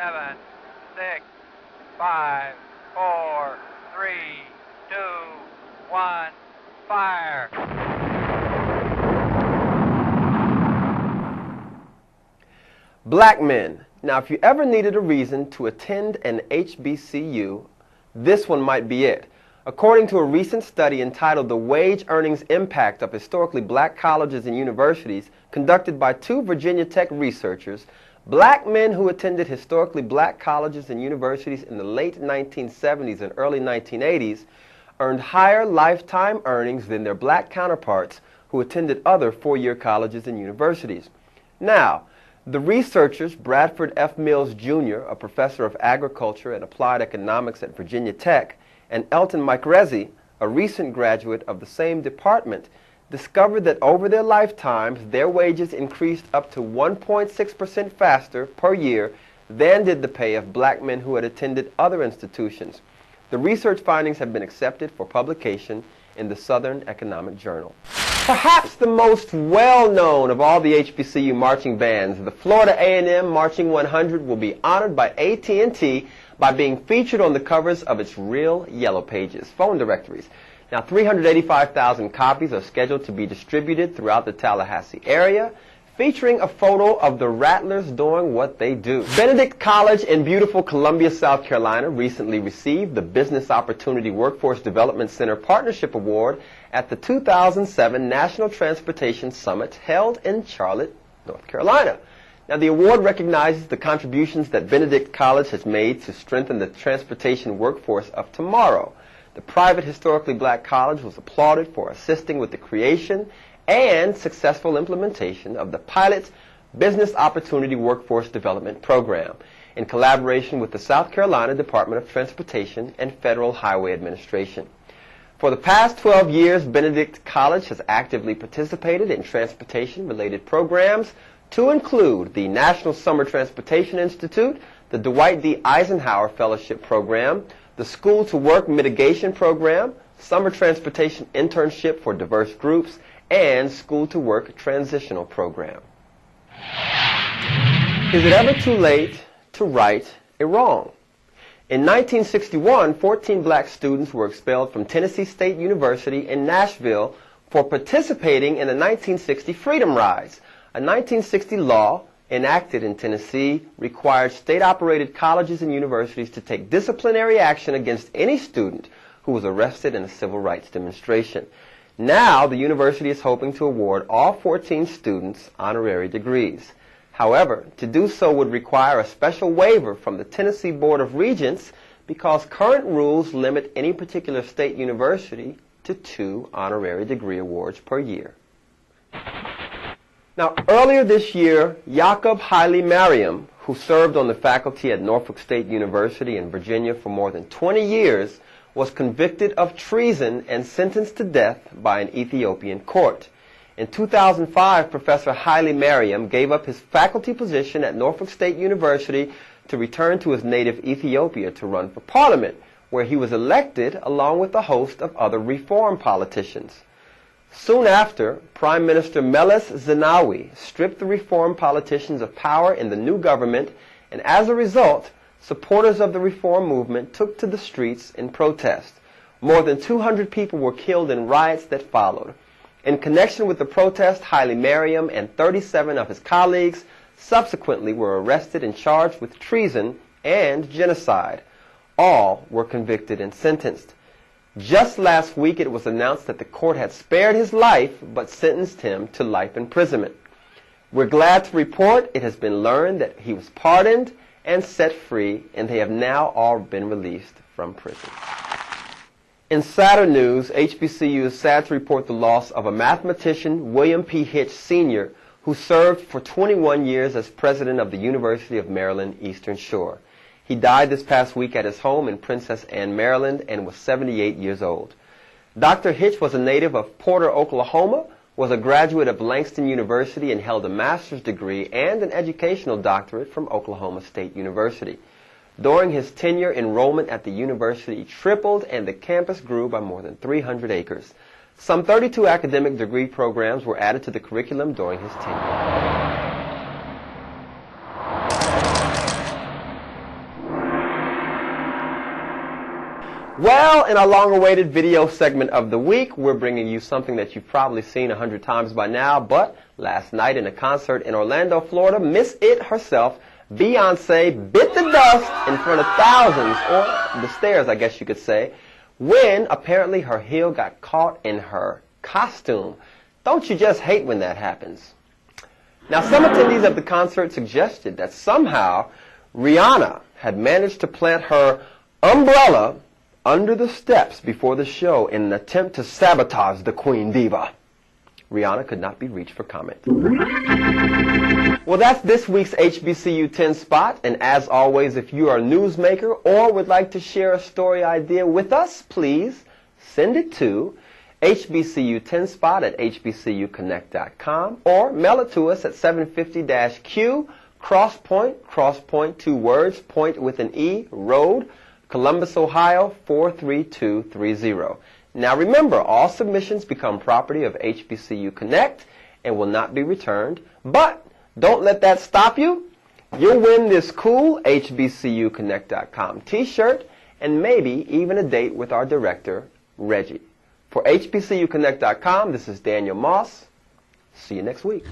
7, 6, 5, 4, 3, 2, 1, fire. Black men. Now, if you ever needed a reason to attend an HBCU, this one might be it. According to a recent study entitled The Wage Earnings Impact of Historically Black Colleges and Universities, conducted by 2 Virginia Tech researchers, black men who attended historically black colleges and universities in the late 1970s and early 1980s earned higher lifetime earnings than their black counterparts who attended other four-year colleges and universities. Now, the researchers, Bradford F. Mills, Jr., a professor of agriculture and applied economics at Virginia Tech, and Elton Micrezi, a recent graduate of the same department, discovered that over their lifetimes, their wages increased up to 1.6% faster per year than did the pay of black men who had attended other institutions. The research findings have been accepted for publication in the Southern Economic Journal. Perhaps the most well-known of all the HBCU marching bands, the Florida A&M Marching 100, will be honored by AT&T by being featured on the covers of its Real Yellow Pages phone directories. Now, 385,000 copies are scheduled to be distributed throughout the Tallahassee area, featuring a photo of the Rattlers doing what they do. Benedict College in beautiful Columbia, South Carolina recently received the Business Opportunity Workforce Development Center Partnership Award at the 2007 National Transportation Summit held in Charlotte, North Carolina. Now, the award recognizes the contributions that Benedict College has made to strengthen the transportation workforce of tomorrow. The private historically black college was applauded for assisting with the creation and successful implementation of the pilot Business Opportunity Workforce Development Program in collaboration with the South Carolina Department of Transportation and Federal Highway Administration. For the past 12 years, Benedict College has actively participated in transportation-related programs to include the National Summer Transportation Institute, the Dwight D. Eisenhower Fellowship Program, the School to Work Mitigation Program, Summer Transportation Internship for Diverse Groups, and School to Work Transitional Program. Is it ever too late to right a wrong? In 1961, 14 black students were expelled from Tennessee State University in Nashville for participating in the 1960 Freedom Rides. A 1960 law enacted in Tennessee required state-operated colleges and universities to take disciplinary action against any student who was arrested in a civil rights demonstration. Now, the university is hoping to award all 14 students honorary degrees. However, to do so would require a special waiver from the Tennessee Board of Regents because current rules limit any particular state university to 2 honorary degree awards per year. Now, earlier this year, Jacob Haile Mariam, who served on the faculty at Norfolk State University in Virginia for more than 20 years, was convicted of treason and sentenced to death by an Ethiopian court. In 2005, Professor Haile Mariam gave up his faculty position at Norfolk State University to return to his native Ethiopia to run for parliament, where he was elected along with a host of other reform politicians. Soon after, Prime Minister Meles Zenawi stripped the reform politicians of power in the new government, and as a result, supporters of the reform movement took to the streets in protest. More than 200 people were killed in riots that followed. In connection with the protest, Haile Mariam and 37 of his colleagues subsequently were arrested and charged with treason and genocide. All were convicted and sentenced. Just last week, it was announced that the court had spared his life but sentenced him to life imprisonment. We're glad to report it has been learned that he was pardoned and set free, and they have now all been released from prison. In sadder news, HBCU is sad to report the loss of a mathematician, William P. Hitch, Sr., who served for 21 years as president of the University of Maryland, Eastern Shore. He died this past week at his home in Princess Anne, Maryland, and was 78 years old. Dr. Hitch was a native of Porter, Oklahoma, was a graduate of Langston University, and held a master's degree and an educational doctorate from Oklahoma State University. During his tenure, enrollment at the university tripled, and the campus grew by more than 300 acres. Some 32 academic degree programs were added to the curriculum during his tenure. Well, in our long-awaited video segment of the week, we're bringing you something that you've probably seen 100 times by now, but last night in a concert in Orlando, Florida, Miss It herself, Beyonce, bit the dust in front of thousands, or the stairs, I guess you could say, when apparently her heel got caught in her costume. Don't you just hate when that happens? Now, some attendees of the concert suggested that somehow Rihanna had managed to plant her umbrella under the steps before the show in an attempt to sabotage the Queen Diva. Rihanna could not be reached for comment. Well, that's this week's HBCU 10 Spot, and as always, if you are a newsmaker or would like to share a story idea with us, please send it to HBCU10spot at hbcuconnect.com or mail it to us at 750-Q, Cross Point, 2 words, point with an E, Road, Columbus, Ohio, 43230. Now remember, all submissions become property of HBCU Connect and will not be returned. But don't let that stop you. You'll win this cool HBCUconnect.com t-shirt and maybe even a date with our director, Reggie. For HBCUconnect.com, this is Daniel Moss. See you next week.